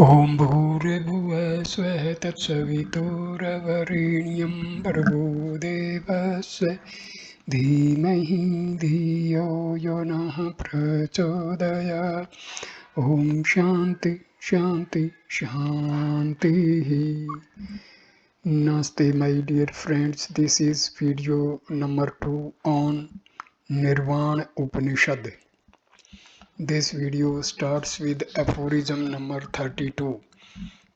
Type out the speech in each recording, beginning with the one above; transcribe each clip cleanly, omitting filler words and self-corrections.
ॐ भूर्भुवः स्वः तत्सवितुर्वरेण्यं भर्गो देवस्य धीमहि धियो यो नः प्रचोदयात्। ॐ शान्ति शान्ति शान्तिः. Namaste my dear friends, this is video number 2 on Nirvana Upanishad. This video starts with aphorism number 32.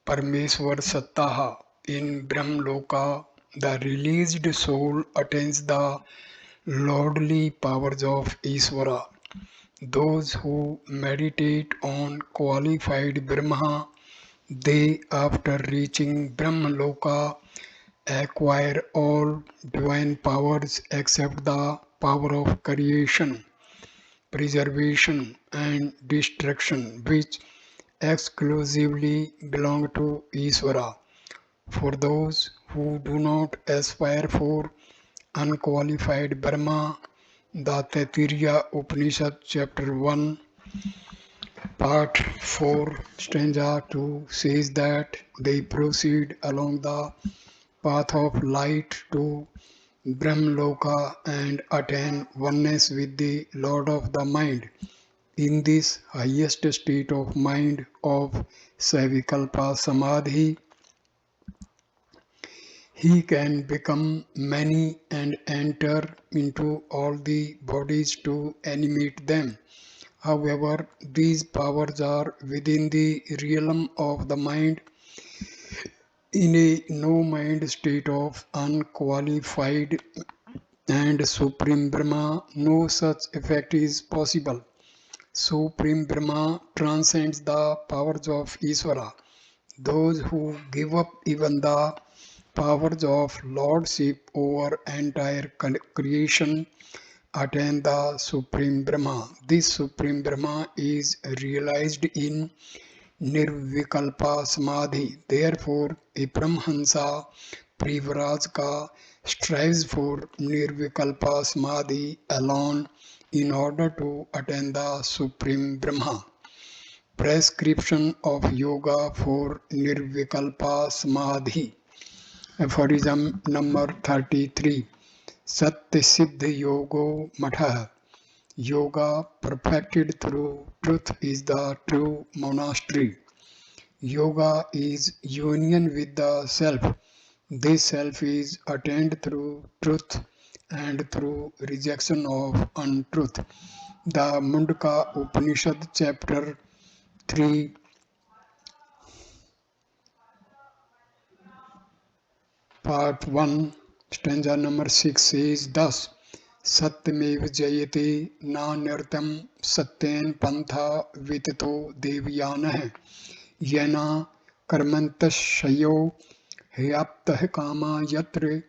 Parmeshwar Sattaha. In Brahmloka, the released soul attains the lordly powers of Isvara. Those who meditate on qualified Brahma, they after reaching Brahmloka acquire all divine powers except the power of creation, preservation and destruction, which exclusively belong to Isvara. For those who do not aspire for unqualified Brahma, the Taittiriya Upanishad chapter 1 part 4 stanza 2 says that they proceed along the path of light to Brahmloka and attain oneness with the Lord of the mind. In this highest state of mind of Savikalpa Samadhi, he can become many and enter into all the bodies to animate them. However, these powers are within the realm of the mind. In a no-mind state of unqualified and Supreme Brahma, no such effect is possible. Supreme Brahma transcends the powers of Isvara. Those who give up even the powers of lordship over entire creation attain the Supreme Brahma. This Supreme Brahma is realized in Nirvikalpa Samadhi. Therefore, a Brahmansa Privrajka strives for Nirvikalpa Samadhi alone in order to attain the Supreme Brahma. Prescription of Yoga for Nirvikalpa Samadhi. Aphorism number 33. Satya Siddha Yogo Matha. Yoga perfected through truth is the true monastery. Yoga is union with the self. This self is attained through truth and through rejection of untruth. The Mundaka Upanishad chapter 3 part 1 stanza number 6 says thus: Satyamev jayate na nirtam satyen pantha vitito devyanah yena karmantashayo hyaptah kama yatra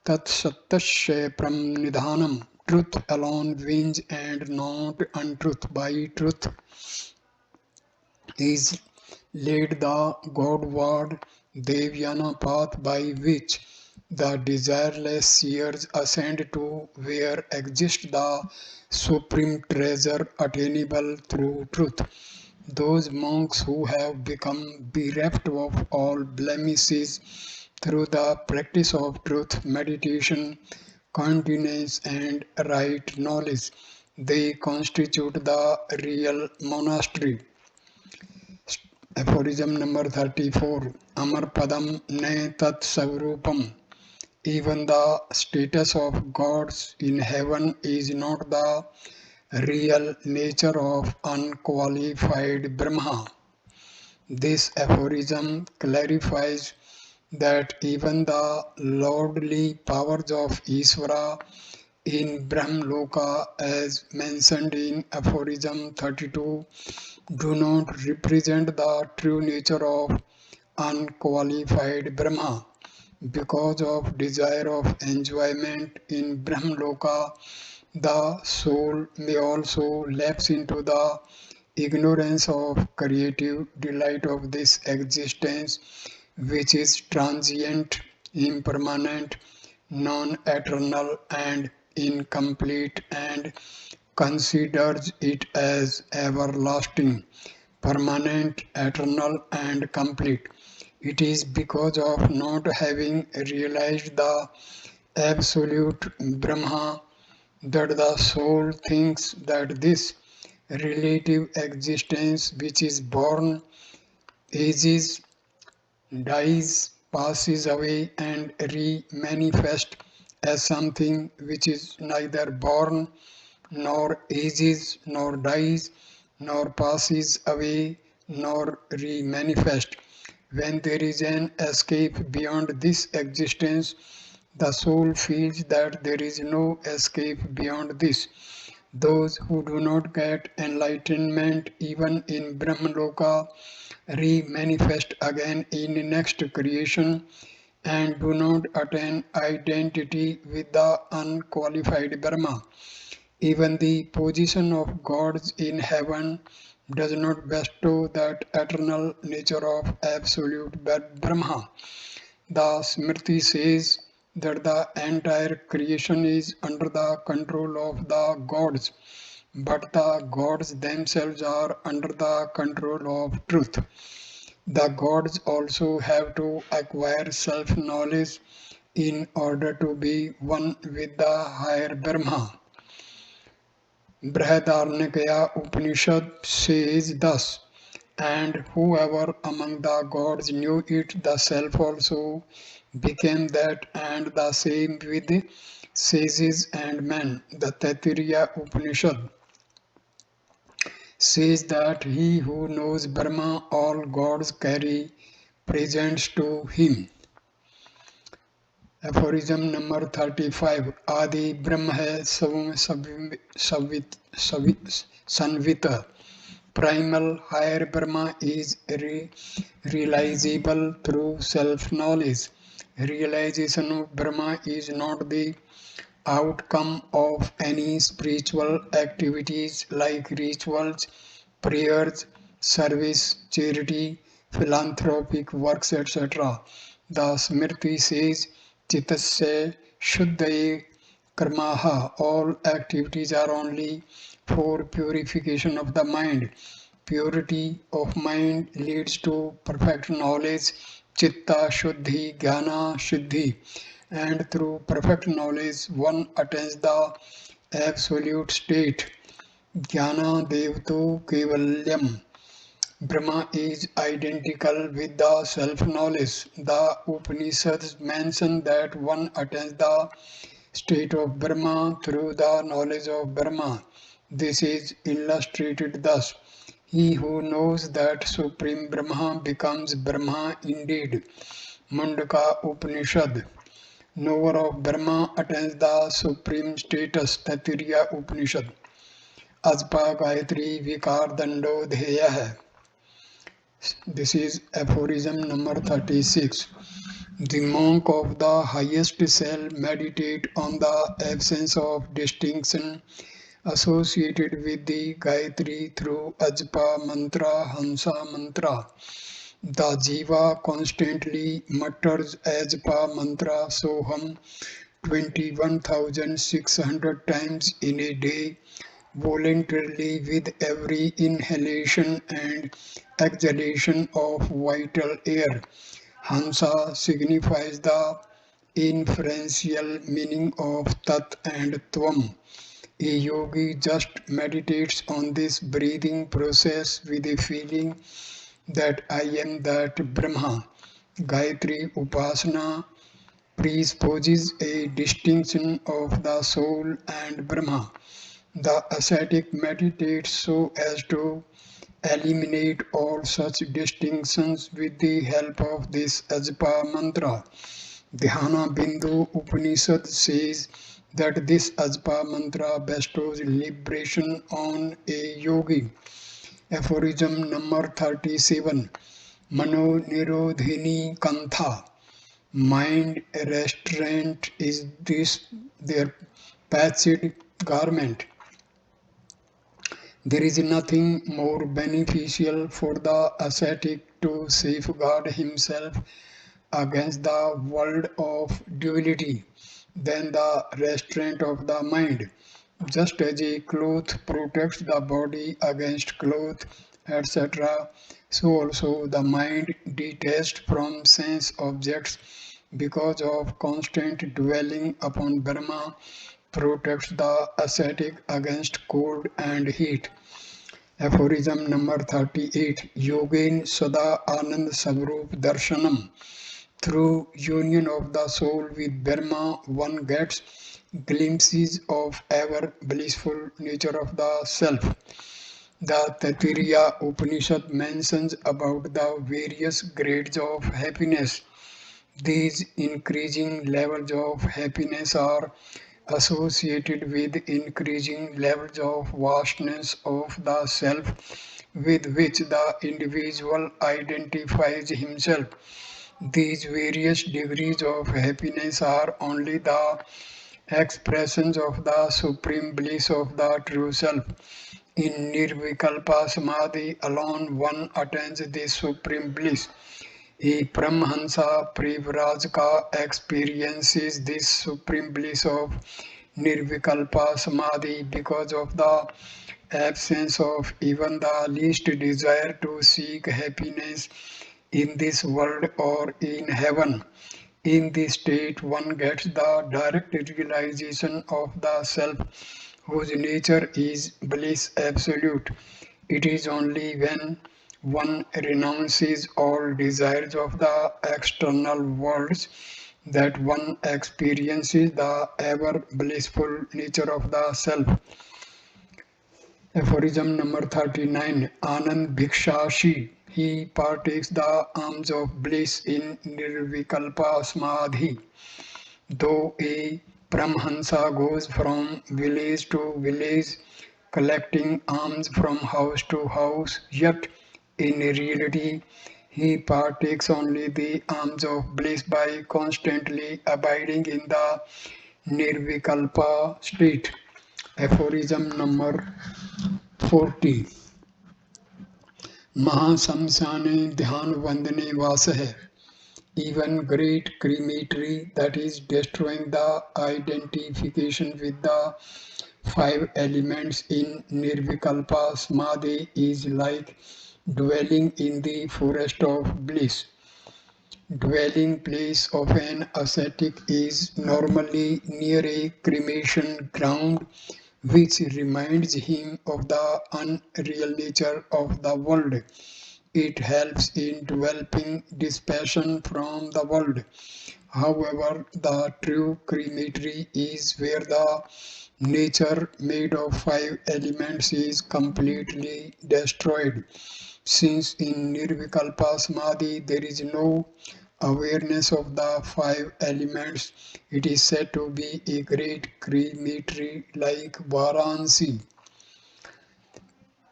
tat satyasya pranidhanam. Truth alone wins and not untruth. By truth is led the Godward Devyana path by which the desireless seers ascend to where exists the supreme treasure attainable through truth. Those monks who have become bereft of all blemishes through the practice of truth, meditation, continence, and right knowledge, they constitute the real monastery. Aphorism number 34. Amar Padam Ne Tat Savrupam. Even the status of gods in heaven is not the real nature of unqualified Brahma. This aphorism clarifies that even the lordly powers of Isvara in Brahmloka, as mentioned in aphorism 32, do not represent the true nature of unqualified Brahma. Because of desire of enjoyment in Brahmloka, the soul may also lapse into the ignorance of creative delight of this existence, which is transient, impermanent, non-eternal, and incomplete, and considers it as everlasting. permanent, eternal, and complete. It is because of not having realized the absolute Brahma that the soul thinks that this relative existence which is born, ages, dies, passes away and re-manifests as something which is neither born, nor ages, nor dies, nor passes away, nor re-manifests. When there is an escape beyond this existence, the soul feels that there is no escape beyond this. Those who do not get enlightenment even in Brahmaloka re-manifest again in next creation and do not attain identity with the unqualified Brahma. Even the position of gods in heaven does not bestow that eternal nature of absolute Brahma. The Smriti says that the entire creation is under the control of the gods, but the gods themselves are under the control of truth. The gods also have to acquire self-knowledge in order to be one with the higher Brahma. Brihadaranyaka Upanishad says thus, and whoever among the gods knew it, the self also became that and the same with the sages and men. The Taittiriya Upanishad says that he who knows Brahma, all gods carry presents to him. Aphorism number 35. Adi Brahma hai Sanvita. Primal higher Brahma is realizable through self-knowledge. Realization of Brahma is not the outcome of any spiritual activities like rituals, prayers, service, charity, philanthropic works, etc. The Smriti says, Chitasya Shuddhaye Karmaha. All activities are only for purification of the mind. Purity of mind leads to perfect knowledge, Chitta Shuddhi, Jnana Shuddhi, and through perfect knowledge one attains the absolute state. Jnana Devto Kevalyam. Brahma is identical with the self-knowledge. The Upanishads mention that one attains the state of Brahma through the knowledge of Brahma. This is illustrated thus. He who knows that Supreme Brahma becomes Brahma indeed. Mundaka Upanishad. Knower of Brahma attains the supreme status. Taittiriya Upanishad. Ajpa Gayatri Vikar Dando Dheya hai. This is aphorism number 36. The monk of the highest shall meditate on the absence of distinction associated with the Gayatri through Ajpa mantra, Hansa mantra. The Jiva constantly mutters Ajpa mantra Soham 21,600 times in a day, voluntarily with every inhalation and exhalation of vital air. Hansa signifies the inferential meaning of Tat and Tvam. A yogi just meditates on this breathing process with a feeling that I am that Brahma. Gayatri Upasana presupposes a distinction of the soul and Brahma. The ascetic meditates so as to eliminate all such distinctions with the help of this Ajpa mantra. Dhyana Bindu Upanishad says that this Ajpa mantra bestows liberation on a yogi. Aphorism number 37. Mano Nirodhini Kantha. Mind restraint is this their patched garment. There is nothing more beneficial for the ascetic to safeguard himself against the world of duality than the restraint of the mind. Just as a cloth protects the body against cloth etc. So also the mind detached from sense objects because of constant dwelling upon Brahma protects the ascetic against cold and heat. Aphorism number 38. Yogin Sada Anand Savrup Darshanam. Through union of the soul with Brahma, one gets glimpses of ever blissful nature of the self. The Taittiriya Upanishad mentions about the various grades of happiness. These increasing levels of happiness are associated with increasing levels of vastness of the self with which the individual identifies himself. These various degrees of happiness are only the expressions of the supreme bliss of the true self. In Nirvikalpa Samadhi alone one attains this supreme bliss. A Paramhansa Privrajaka experiences this supreme bliss of Nirvikalpa Samadhi because of the absence of even the least desire to seek happiness in this world or in heaven. In this state, one gets the direct realization of the self, whose nature is bliss absolute. It is only when one renounces all desires of the external worlds that one experiences the ever blissful nature of the self. Aphorism number 39. Anand Bhikshashi. He partakes the alms of bliss in Nirvikalpa Samadhi. Though a Paramhansa goes from village to village collecting alms from house to house, yet in reality he partakes only the alms of bliss by constantly abiding in the Nirvikalpa state. Aphorism number 40. महाशमशाने ध्यान वंदने वास है. Even great crematory, that is destroying the identification with the five elements in Nirvikalpa Samadhi, is like dwelling in the forest of bliss. Dwelling place of an ascetic is normally near a cremation ground, which reminds him of the unreal nature of the world. It helps in developing dispassion from the world. However, the true crematory is where the nature made of five elements is completely destroyed. Since in Nirvikalpa Samadhi there is no awareness of the five elements, it is said to be a great crematory like Varanasi.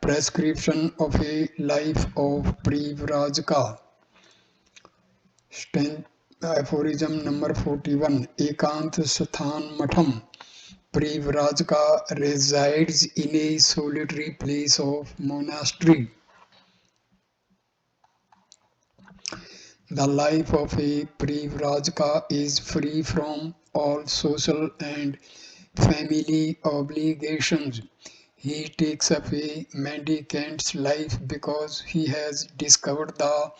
Prescription of a life of Privrajaka. Aphorism number 41. Ekant Sathan Matham. Privrajaka resides in a solitary place of monastery. The life of a Privrajaka is free from all social and family obligations. He takes up a mendicant's life because he has discovered the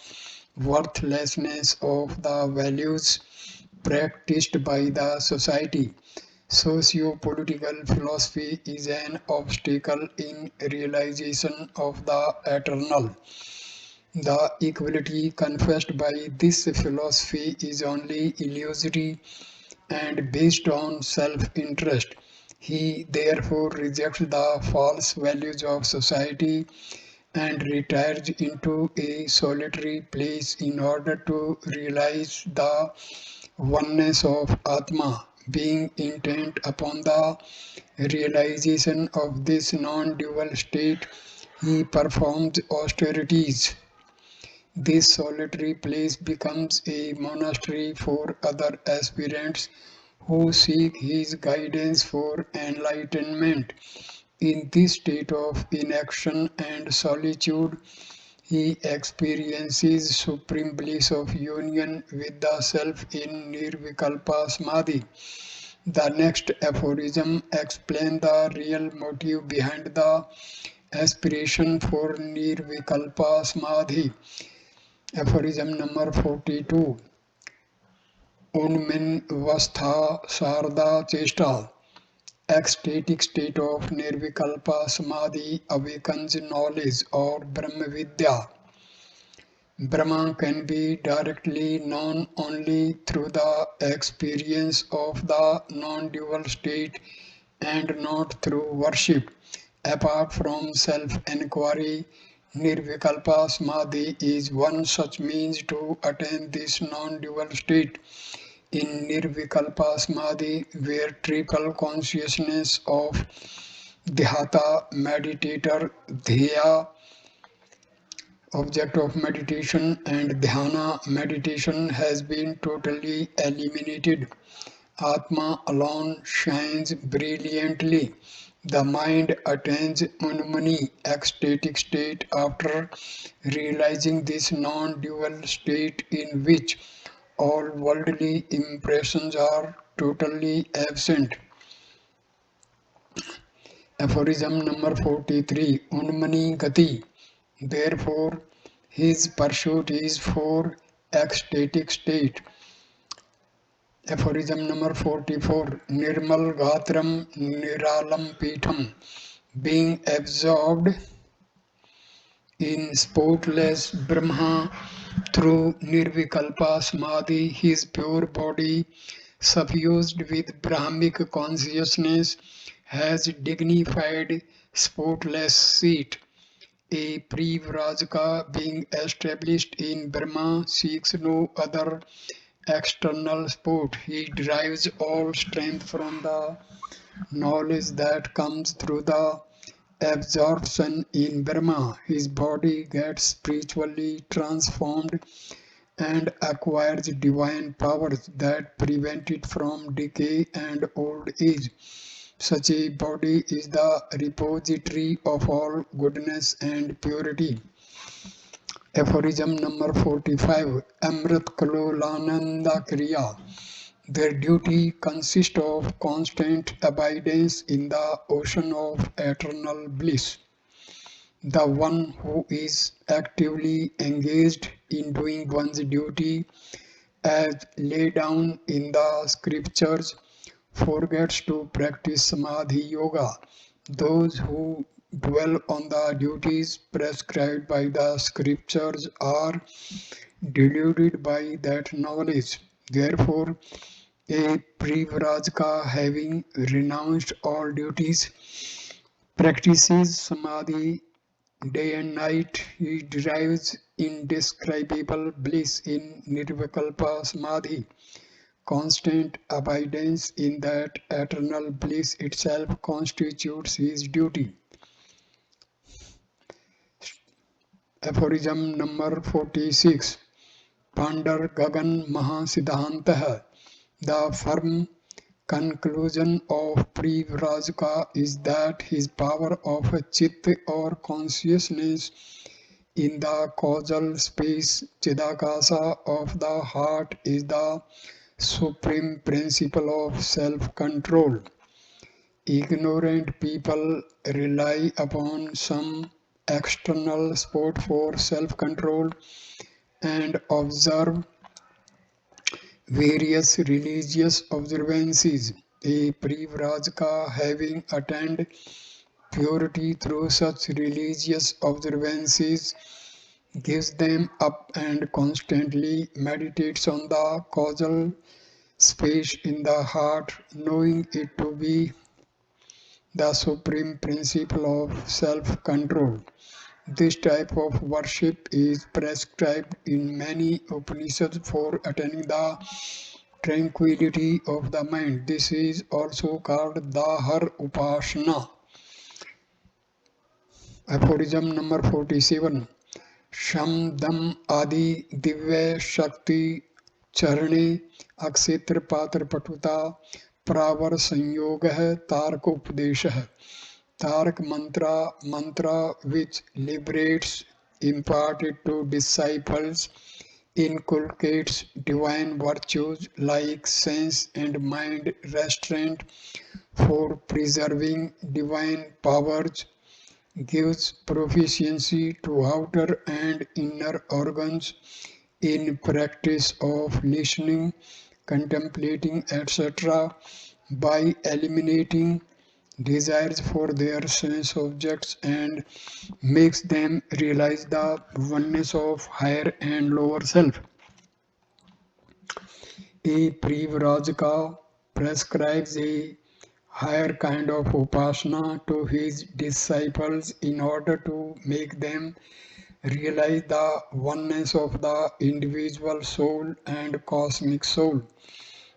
worthlessness of the values practiced by the society. Socio-political philosophy is an obstacle in realization of the eternal. The equality confessed by this philosophy is only illusory and based on self-interest. He therefore rejects the false values of society and retires into a solitary place in order to realize the oneness of Atma. Being intent upon the realization of this non-dual state, he performs austerities. This solitary place becomes a monastery for other aspirants who seek his guidance for enlightenment. In this state of inaction and solitude, he experiences supreme bliss of union with the self in Nirvikalpa Samadhi. The next aphorism explains the real motive behind the aspiration for Nirvikalpa Samadhi. Aphorism number 42. Unmin Vastha Sarda Chesta. Ecstatic state of Nirvikalpa Samadhi awakens knowledge or Brahma Vidya. Brahma can be directly known only through the experience of the non-dual state and not through worship. Apart from self-enquiry, Nirvikalpa Samadhi is one such means to attain this non-dual state. In Nirvikalpa Samadhi, where triple consciousness of Dhyata, meditator, Dhya, object of meditation, and Dhyana, meditation, has been totally eliminated, Atma alone shines brilliantly. The mind attains Unmani, ecstatic state, after realizing this non-dual state in which all worldly impressions are totally absent. Aphorism number 43. Unmani Gati. Therefore, his pursuit is for ecstatic state. Aphorism number 44. Nirmal Gatram Niralam Pitham. Being absorbed in spotless Brahma through Nirvikalpa Samadhi, his pure body, suffused with Brahmic consciousness, has dignified spotless seat. A Privrajaka being established in Brahma seeks no other external support. He derives all strength from the knowledge that comes through the absorption in Brahma. His body gets spiritually transformed and acquires divine powers that prevent it from decay and old age. Such a body is the repository of all goodness and purity. Aphorism number 45. Amrit Kalolananda Kriya. Their duty consists of constant abidance in the ocean of eternal bliss. The one who is actively engaged in doing one's duty as laid down in the scriptures forgets to practice Samadhi Yoga. Those who dwell on the duties prescribed by the scriptures are deluded by that knowledge. Therefore, a Privrajaka having renounced all duties practices Samadhi day and night. He derives indescribable bliss in Nirvikalpa Samadhi. Constant abidance in that eternal bliss itself constitutes his duty. Aphorism number 46. Pandar Gagan Mahasiddhantah. The firm conclusion of Privrajaka is that his power of Chit or consciousness in the causal space Chidakasa of the heart is the supreme principle of self-control. Ignorant people rely upon some external support for self-control and observe various religious observances. A Privrajaka having attained purity through such religious observances gives them up and constantly meditates on the causal space in the heart, knowing it to be the supreme principle of self-control. This type of worship is prescribed in many Upanishads for attaining the tranquility of the mind. This is also called Dahar Upasana. Aphorism number 47. Sham Dam Adi Divya Shakti Charane Akshetra Patra Patuta Pravar Sanyogah Tark Upadeshah. Tarak mantra which liberates, imparted to disciples, inculcates divine virtues like sense and mind restraint for preserving divine powers gives proficiency to outer and inner organs in practice of listening, contemplating, etc., by eliminating desires for their sense objects and makes them realize the oneness of higher and lower self. A Privrajaka prescribes a higher kind of upasana to his disciples in order to make them realize the oneness of the individual soul and cosmic soul.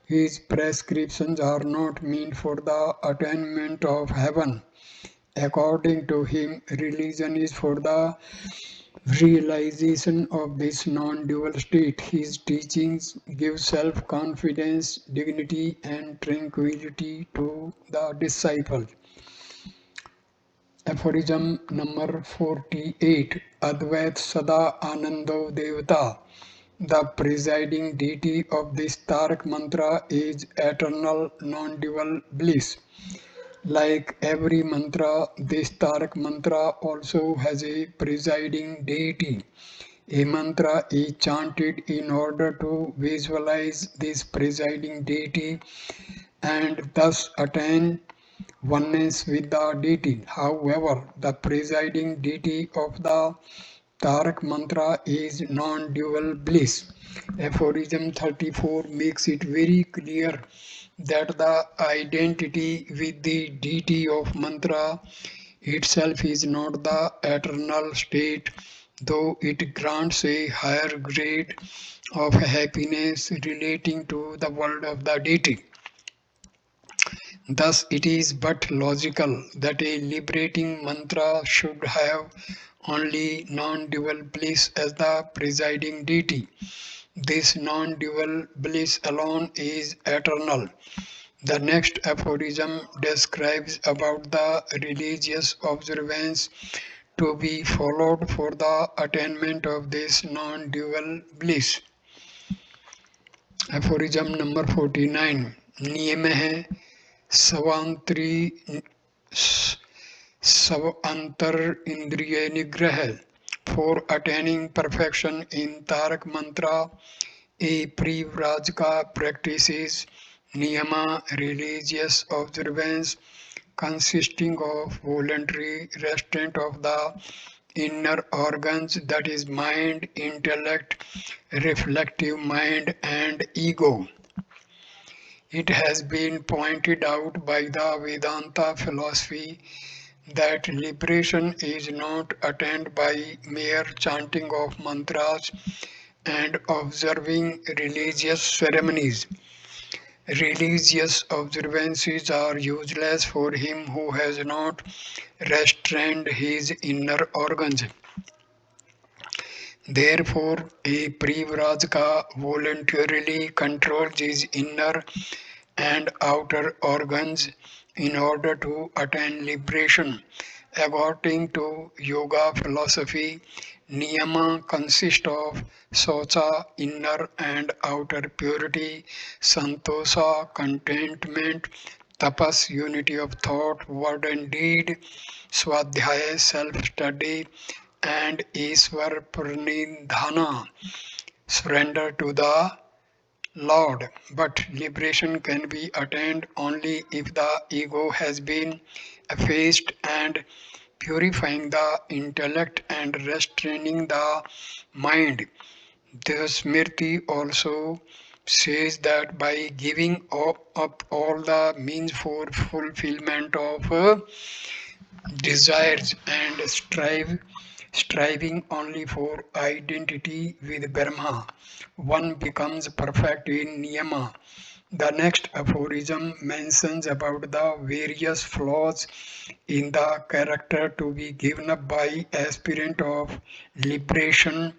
His prescriptions are not meant for the attainment of heaven. According to him, religion is for the realization of this non-dual state. His teachings give self-confidence, dignity and tranquility to the disciple. Aphorism number 48. Advait Sada Anando Devata. The presiding deity of this Tarak mantra is eternal non-dual bliss. Like every mantra, this Tarak mantra also has a presiding deity. A mantra is chanted in order to visualize this presiding deity and thus attain oneness with the deity. However, the presiding deity of the Tarak mantra is non-dual bliss. Aphorism 34 makes it very clear that the identity with the deity of mantra itself is not the eternal state, though it grants a higher grade of happiness relating to the world of the deity. Thus, it is but logical that a liberating mantra should have only non-dual bliss as the presiding deity. This non-dual bliss alone is eternal. The next aphorism describes about the religious observance to be followed for the attainment of this non-dual bliss. Aphorism number 49. नियम है स्वांतरी Savantar Indriya Nigraha. For attaining perfection in Tarak Mantra, a Privrajaka practices Niyama religious observance consisting of voluntary restraint of the inner organs, that is mind, intellect, reflective mind and ego. It has been pointed out by the Vedanta philosophy that liberation is not attained by mere chanting of mantras and observing religious ceremonies. Religious observances are useless for him who has not restrained his inner organs. Therefore, a Privrajaka voluntarily controls his inner and outer organs in order to attain liberation. According to yoga philosophy, niyama consist of socha, inner and outer purity, santosa, contentment, tapas, unity of thought, word and deed, swadhyaya, self-study, and Iswar Pranidhana, surrender to the Lord. But liberation can be attained only if the ego has been effaced and purifying the intellect and restraining the mind. The Smriti also says that by giving up all the means for fulfillment of desires and striving only for identity with Brahma, one becomes perfect in Niyama. The next aphorism mentions about the various flaws in the character to be given up by aspirant of liberation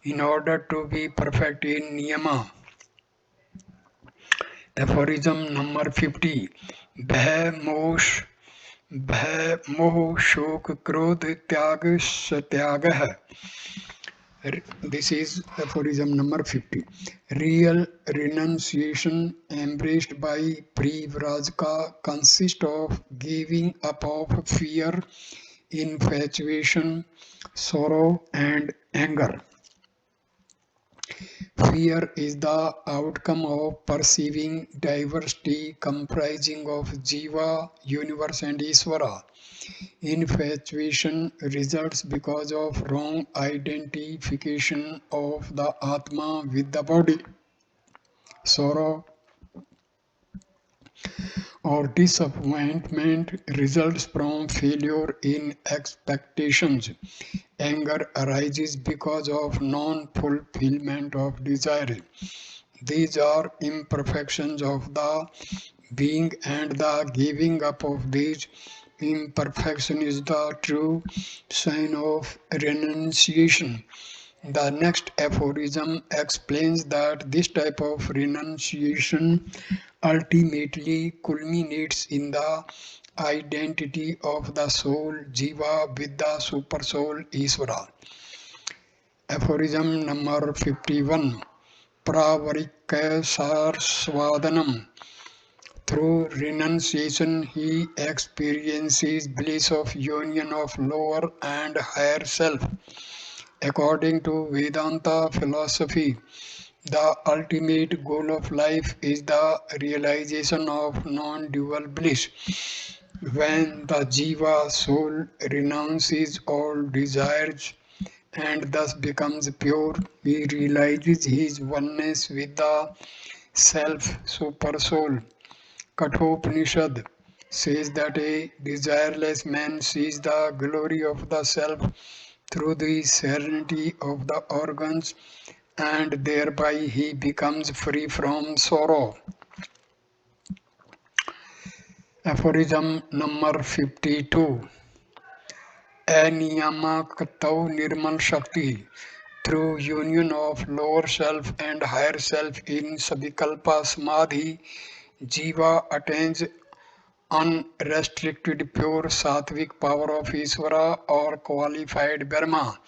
in order to be perfect in Niyama. Aphorism number 50. Bhai मोह शोक क्रोध त्याग सत्याग है. This is aphorism number 50. Real renunciation embraced by Privrajaka consists of giving up of fear, infatuation, sorrow, and anger. Fear is the outcome of perceiving diversity comprising of Jiva, universe, and Isvara. Infatuation results because of wrong identification of the Atma with the body. Sorrow or disappointment results from failure in expectations. Anger arises because of non-fulfillment of desire. These are imperfections of the being, and the giving up of these imperfection is the true sign of renunciation. The next aphorism explains that this type of renunciation ultimately culminates in the identity of the soul Jiva with the supersoul Isvara. Aphorism number 51. Pravarikasarasvadanam. Through renunciation, he experiences bliss of union of lower and higher self. According to Vedanta philosophy, the ultimate goal of life is the realization of non-dual bliss. When the Jiva soul renounces all desires and thus becomes pure, he realizes his oneness with the self super soul. Kathopanishad says that a desireless man sees the glory of the self through the serenity of the organs, and thereby he becomes free from sorrow. Aphorism number 52. Aniyamakato Nirmal Shakti. Through union of lower self and higher self in Savikalpa Samadhi, Jiva attains unrestricted pure sattvic power of Isvara or qualified Brahma.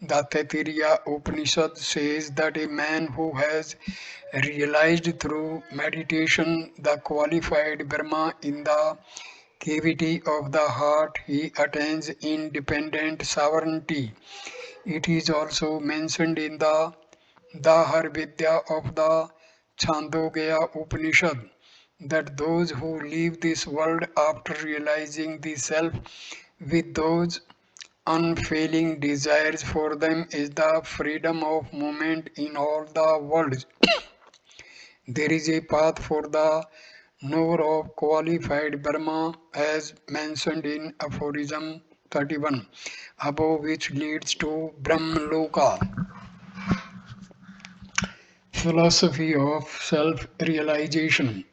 The Taittiriya Upanishad says that a man who has realized through meditation the qualified Brahma in the cavity of the heart, he attains independent sovereignty. It is also mentioned in the Dahar Vidya of the Chandogya Upanishad that those who leave this world after realizing the self with those unfailing desires for them is the freedom of movement in all the worlds. There is a path for the knower of qualified Brahma as mentioned in aphorism 31, above, which leads to Brahmaloka. Philosophy of self-realization.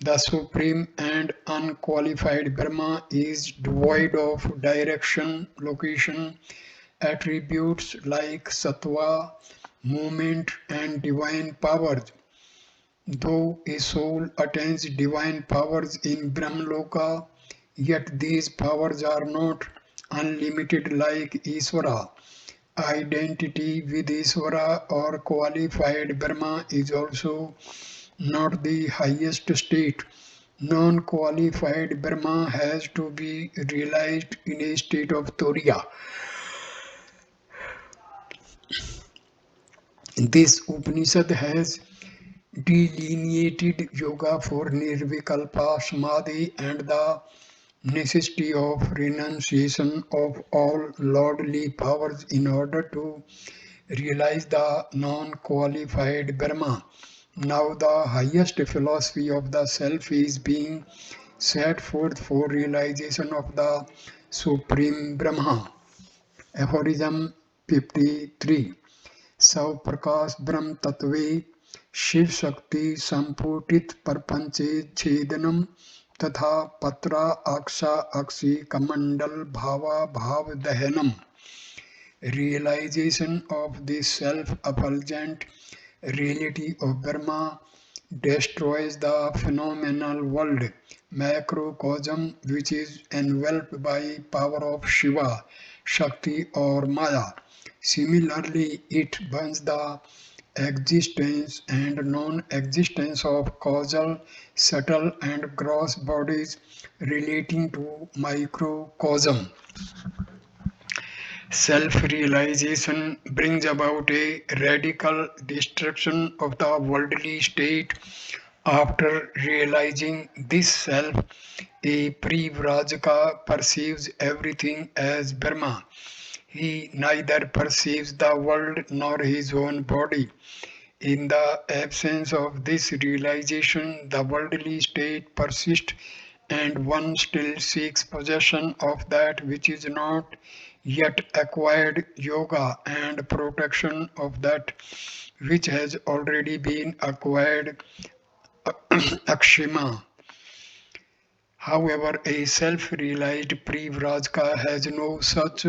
The supreme and unqualified Brahma is devoid of direction, location, attributes like sattva, movement, and divine powers. Though a soul attains divine powers in Brahmaloka, yet these powers are not unlimited like Isvara. Identity with Isvara or qualified Brahma is also not the highest state. Non-qualified Brahma has to be realized in a state of Turiya. This Upanishad has delineated yoga for Nirvikalpa Samadhi and the necessity of renunciation of all lordly powers in order to realize the non-qualified Brahma. Now the highest philosophy of the self is being set forth for realization of the Supreme Brahma. Aphorism 53. Sav Prakash Brahm Tatve Shiv Shakti Samputit Parpanche Chedanam Tatha Patra Aksha Akshi Kamandal Bhava Bhav Dahanam. Realization of the self-effulgent reality of Brahma destroys the phenomenal world, macrocosm, which is enveloped by power of Shiva, Shakti or Maya. Similarly, it burns the existence and non-existence of causal, subtle and gross bodies relating to microcosm. Self-realization brings about a radical destruction of the worldly state. After realizing this self, a Privrajaka perceives everything as Brahma. He neither perceives the world nor his own body. In the absence of this realization, the worldly state persists and one still seeks possession of that which is not yet acquired, yoga, and protection of that which has already been acquired, akshima. However, a self-realized Privrajka has no such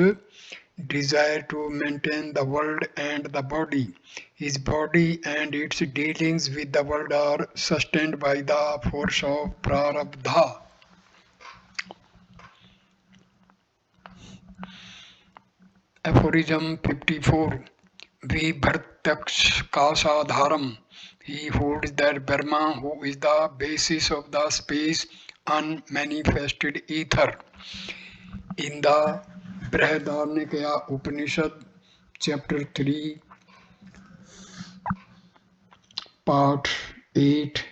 desire to maintain the world and the body. His body and its dealings with the world are sustained by the force of prarabdha. Aphorism 54. Vibhartakshkasadharam. He holds that Brahma, who is the basis of the space, unmanifested ether. In the Brihadaranyaka Upanishad, chapter 3, part 8,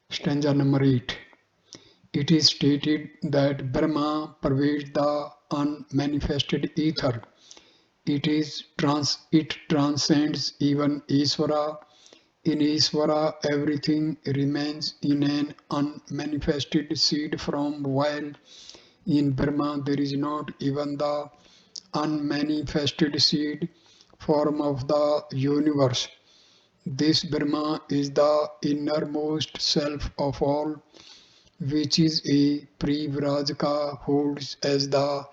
stanza number 8, it is stated that Brahma pervades the unmanifested ether. It transcends even Isvara. In Isvara, everything remains in an unmanifested seed form, while in Brahma there is not even the unmanifested seed form of the universe. This Brahma is the innermost self of all, which is a Privrajaka holds as the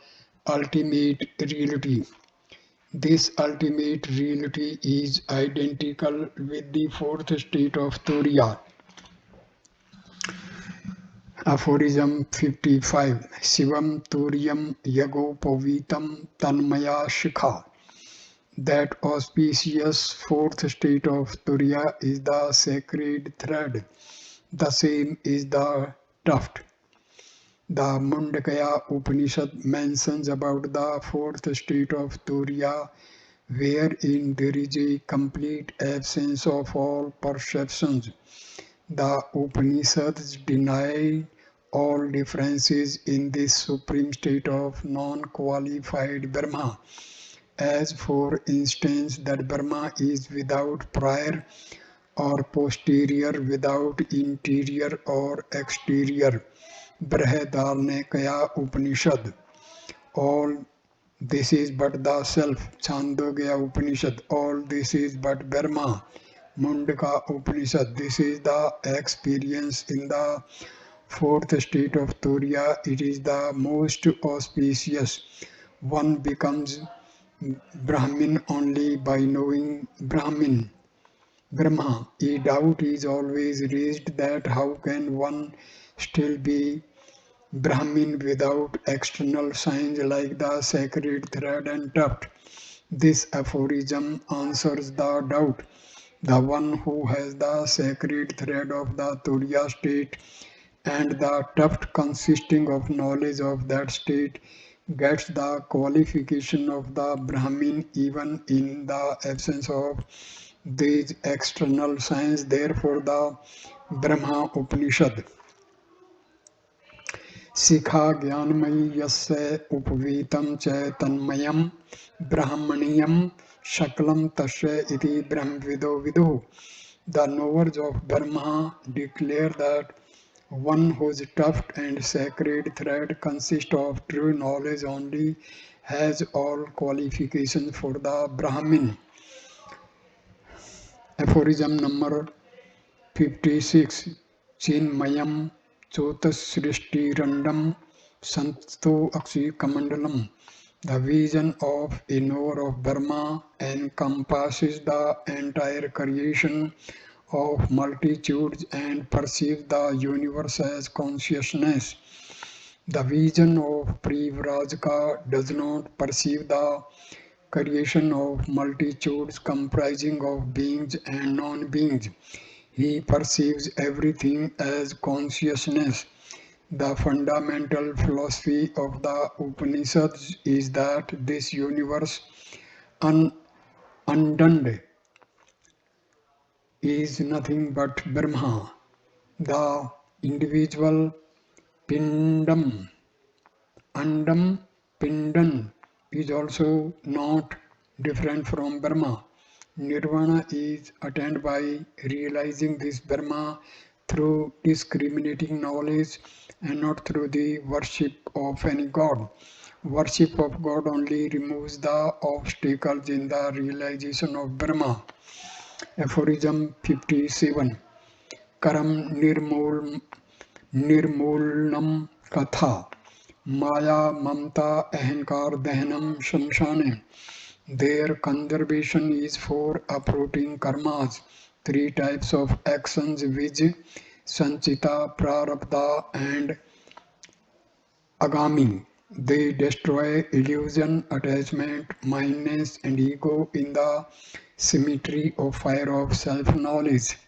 ultimate reality. This ultimate reality is identical with the fourth state of Turiya. Aphorism 55. Shivam Turiyam Yagopavitam Tanmaya Shikha. That auspicious fourth state of Turiya is the sacred thread. The same is the tuft. The Mundakaya Upanishad mentions about the fourth state of Turiya, wherein there is a complete absence of all perceptions. The Upanishads deny all differences in this supreme state of non-qualified Brahma, as for instance that Brahma is without prior or posterior, without interior or exterior. Brihadaranyaka Upanishad. All this is but the self. Chandogya Upanishad. All this is but Brahma. Mundaka Upanishad. This is the experience in the fourth state of Turiya. It is the most auspicious. One becomes Brahmin only by knowing Brahma. A doubt is always raised that how can one still be Brahmin without external signs like the sacred thread and tuft. This aphorism answers the doubt. The one who has the sacred thread of the Turiya state and the tuft consisting of knowledge of that state gets the qualification of the Brahmin even in the absence of these external signs. Therefore, the Brahma Upanishad. शिखा ज्ञानमयी यस्य उपवीतं च तन्मयं ब्राह्मणीयं शकलं तस्य इति ब्रह्मविदो विदुः. The knowers of Brahma declare that one whose tuft and sacred thread consist of true knowledge only has all qualifications for the Brahmin. Aphorism number 56. Chinmayam Chotasrishtirandam Santo Aksikamandalam. The vision of a knower of Brahma encompasses the entire creation of multitudes and perceives the universe as consciousness. The vision of Privrajaka does not perceive the creation of multitudes comprising of beings and non-beings. He perceives everything as consciousness. The fundamental philosophy of the Upanishads is that this universe undone is nothing but Brahma. The individual Pindam, Andam, Pindan is also not different from Brahma. Nirvana is attained by realizing this Brahma through discriminating knowledge and not through the worship of any god. Worship of God only removes the obstacles in the realization of Brahma. Aphorism 57. Karam nirmulnam katha maya mamta ahankar dahanam shamshane. Their conservation is for uprooting karmas, three types of actions which sanchita, prarabdha and agami. They destroy illusion, attachment, mindness and ego in the cemetery of fire of self-knowledge.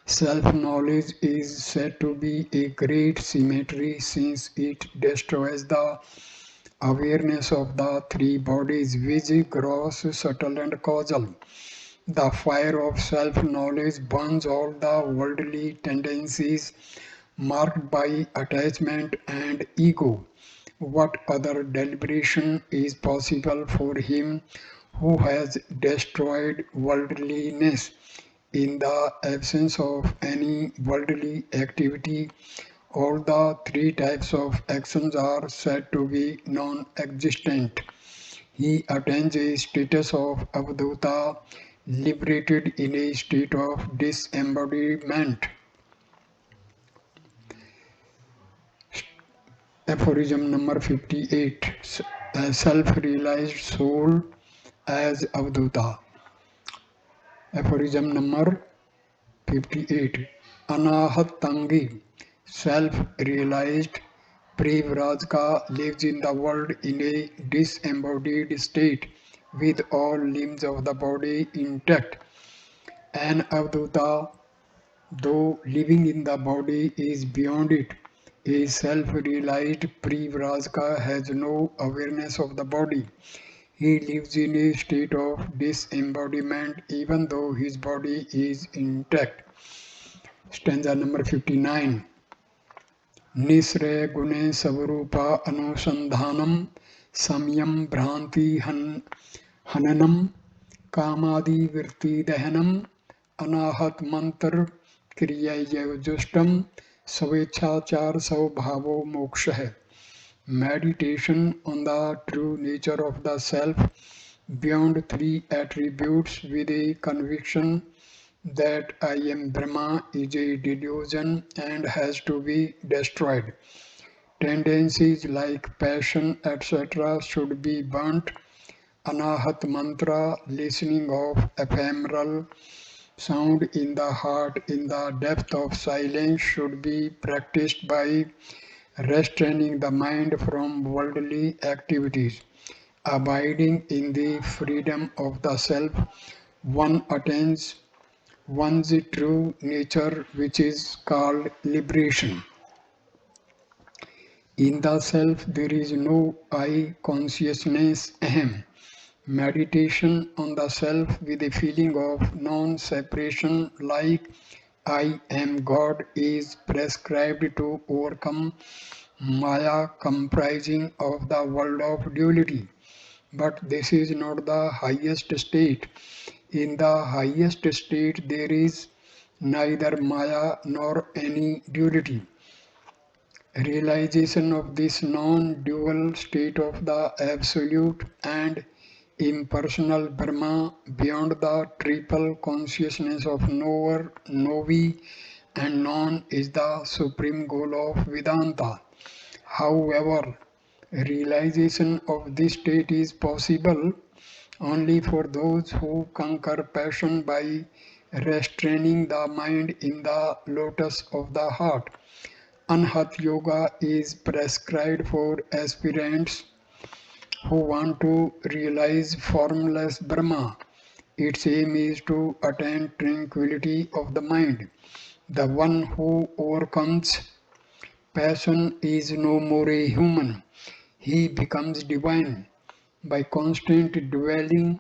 Self-knowledge is said to be a great cemetery since it destroys the awareness of the three bodies, which gross, subtle and causal. The fire of self-knowledge burns all the worldly tendencies marked by attachment and ego. What other deliberation is possible for him who has destroyed worldliness? In the absence of any worldly activity, all the three types of actions are said to be non-existent. He attains a status of avadhuta, liberated in a state of disembodiment. Aphorism number 58. A self-realized soul as avadhuta. Aphorism number 58. Anahatangi, self-realized Prevrajka lives in the world in a disembodied state with all limbs of the body intact. An avadhuta, though living in the body, is beyond it. A self-realized Prevrajka has no awareness of the body. He lives in a state of disembodiment even though his body is intact. Stanza number 59. Nisraya gune savarupa anusandhanam samyam bhranti hananam kamadi virti dahanam anahat mantar kriyayajustam savechachar savbhavo moksha. Meditation on the true nature of the self beyond three attributes with a conviction that I am Brahma is a delusion and has to be destroyed. Tendencies like passion, etc. should be burnt. Anahat mantra, listening of ephemeral sound in the heart in the depth of silence, should be practiced by restraining the mind from worldly activities. Abiding in the freedom of the self, one attains one's true nature, which is called liberation. In the self, there is no I consciousness, ahem. Meditation on the self with a feeling of non-separation like I am God is prescribed to overcome Maya comprising of the world of duality. But this is not the highest state. In the highest state there is neither Maya nor any duality. Realization of this non-dual state of the absolute and impersonal Brahma beyond the triple consciousness of knower, knowee and known is the supreme goal of Vedanta. However, realization of this state is possible only for those who conquer passion by restraining the mind in the lotus of the heart. Anhat yoga is prescribed for aspirants who want to realize formless Brahma. Its aim is to attain tranquility of the mind. The one who overcomes passion is no more a human. He becomes divine by constant dwelling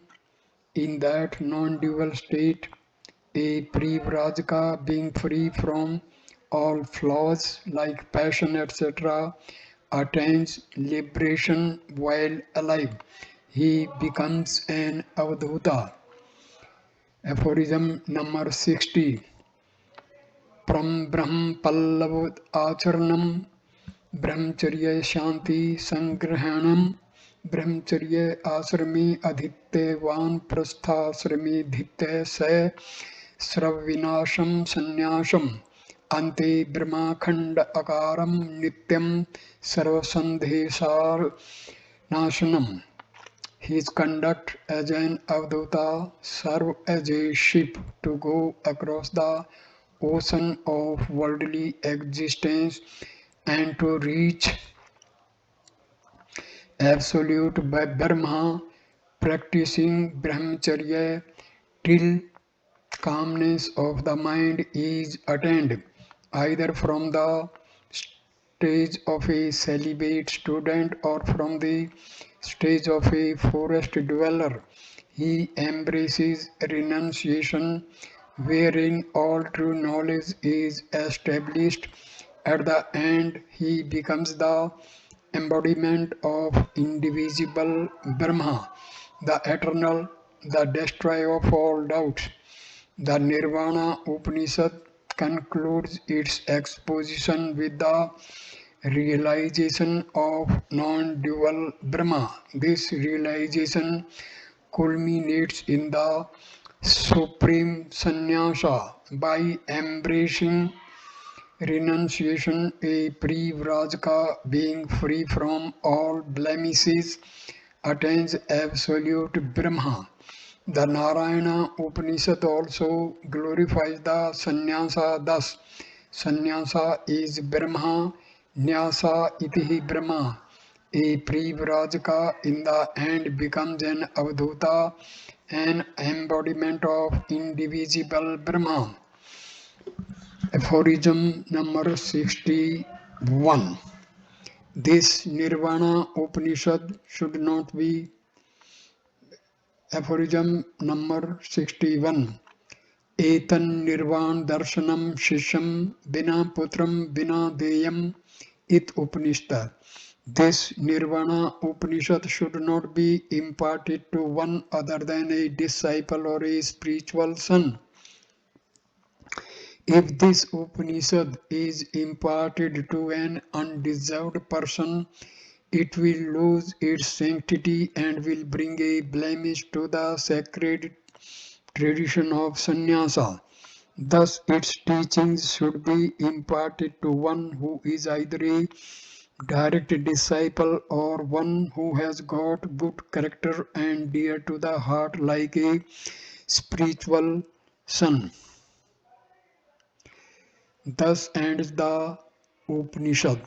in that non-dual state. A Privrajaka, being free from all flaws like passion, etc., attains liberation while alive. He becomes an Avadhuta. Aphorism number 60. Pram Brahm Pallav Acharanam Brahmacharya Shanti Sangrahanam Brahmacharya Asrami Adhittevan Prasthasrami Dhitte Se Sravinasham Sannyasam Ante Brahmakhanda Akaram Nityam Sarvasandhesar Nasanam. His conduct as an avadhuta served as a ship to go across the ocean of worldly existence and to reach absolute Brahma, practicing brahmacharya till calmness of the mind is attained, either from the stage of a celibate student or from the stage of a forest dweller. He embraces renunciation, wherein all true knowledge is established. At the end, he becomes the embodiment of indivisible Brahma, the eternal, the destroyer of all doubts. The Nirvana Upanishad concludes its exposition with the realization of non-dual Brahma. This realization culminates in the supreme sannyasa. By embracing renunciation, a Privrajaka, being free from all blemishes, attains absolute Brahma. The Narayana Upanishad also glorifies the sannyasa thus. Sannyasa is Brahma, Nyasa iti Brahma. A Privrajaka in the end becomes an Avadhuta, an embodiment of indivisible Brahma. Aphorism number 61. This Nirvana Upanishad should not be. Aphorism number 61. Etan Nirvan Darshanam Shisham Bina Putram Bina Deyam It Upanishad. This Nirvana Upanishad should not be imparted to one other than a disciple or a spiritual son. If this Upanishad is imparted to an undeserved person, it will lose its sanctity and will bring a blemish to the sacred tradition of sannyasa. Thus, its teachings should be imparted to one who is either a direct disciple or one who has got good character and dear to the heart like a spiritual son. Thus ends the Upanishad.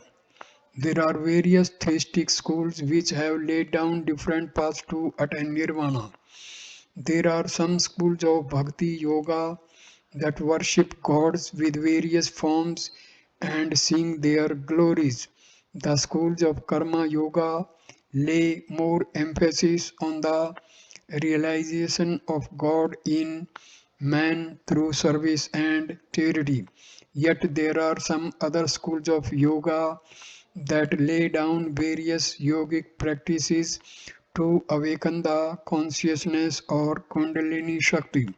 There are various theistic schools which have laid down different paths to attain nirvana. There are some schools of bhakti yoga that worship gods with various forms and sing their glories. The schools of karma yoga lay more emphasis on the realization of God in man through service and charity. Yet there are some other schools of yoga that lay down various yogic practices to awaken the consciousness or Kundalini Shakti.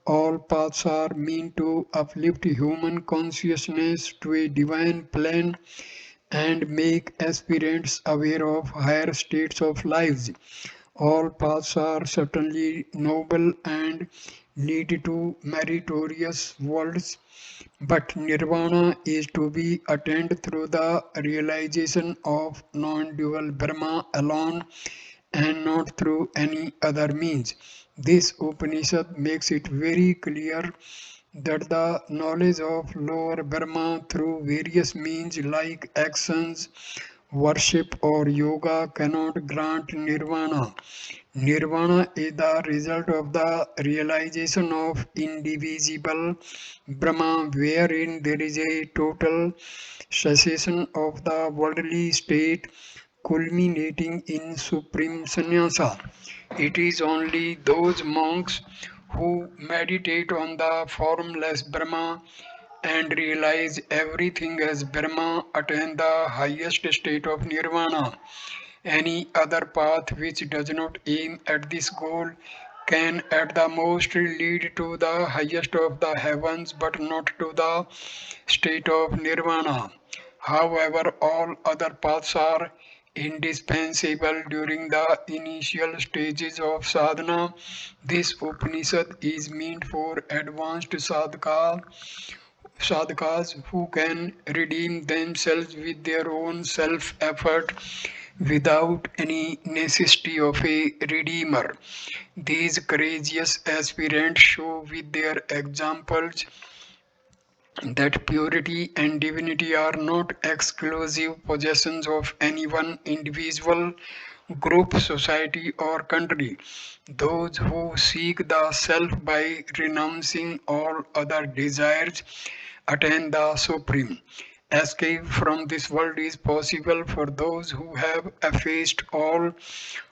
All paths are meant to uplift human consciousness to a divine plane and make aspirants aware of higher states of lives. All paths are certainly noble and lead to meritorious worlds, but nirvana is to be attained through the realization of non-dual Brahma alone and not through any other means. This Upanishad makes it very clear that the knowledge of lower Brahma through various means like actions, worship or yoga cannot grant nirvana. Nirvana is the result of the realization of indivisible Brahma, wherein there is a total cessation of the worldly state, culminating in supreme sannyasa. It is only those monks who meditate on the formless Brahma and realize everything as Brahma attain the highest state of nirvana. Any other path which does not aim at this goal can at the most lead to the highest of the heavens but not to the state of nirvana. However, all other paths are indispensable during the initial stages of sadhana. This Upanishad is meant for advanced sadhakas who can redeem themselves with their own self effort without any necessity of a redeemer. These courageous aspirants show with their examples that purity and divinity are not exclusive possessions of any one individual, group, society, or country. Those who seek the self by renouncing all other desires attain the supreme. Escape from this world is possible for those who have effaced all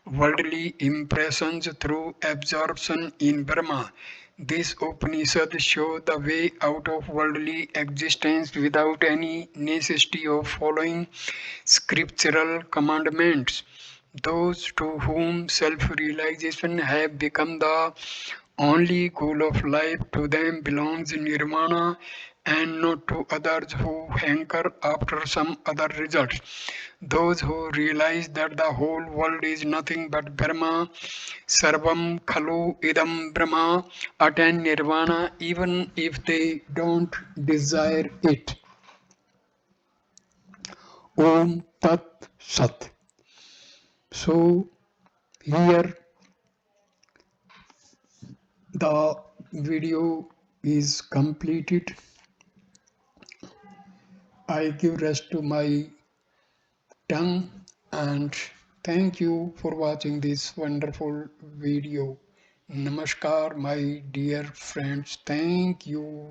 worldly impressions through absorption in Brahma. This Upanishad shows the way out of worldly existence without any necessity of following scriptural commandments. Those to whom self realization have become the only goal of life, to them belongs nirvana and not to others who hanker after some other result. Those who realize that the whole world is nothing but Brahma, Sarvam Khalu Idam Brahma, attain nirvana even if they don't desire it. Om Tat Sat. So here the video is completed. I give rest to my tongue and thank you for watching this wonderful video. Namaskar, my dear friends. Thank you.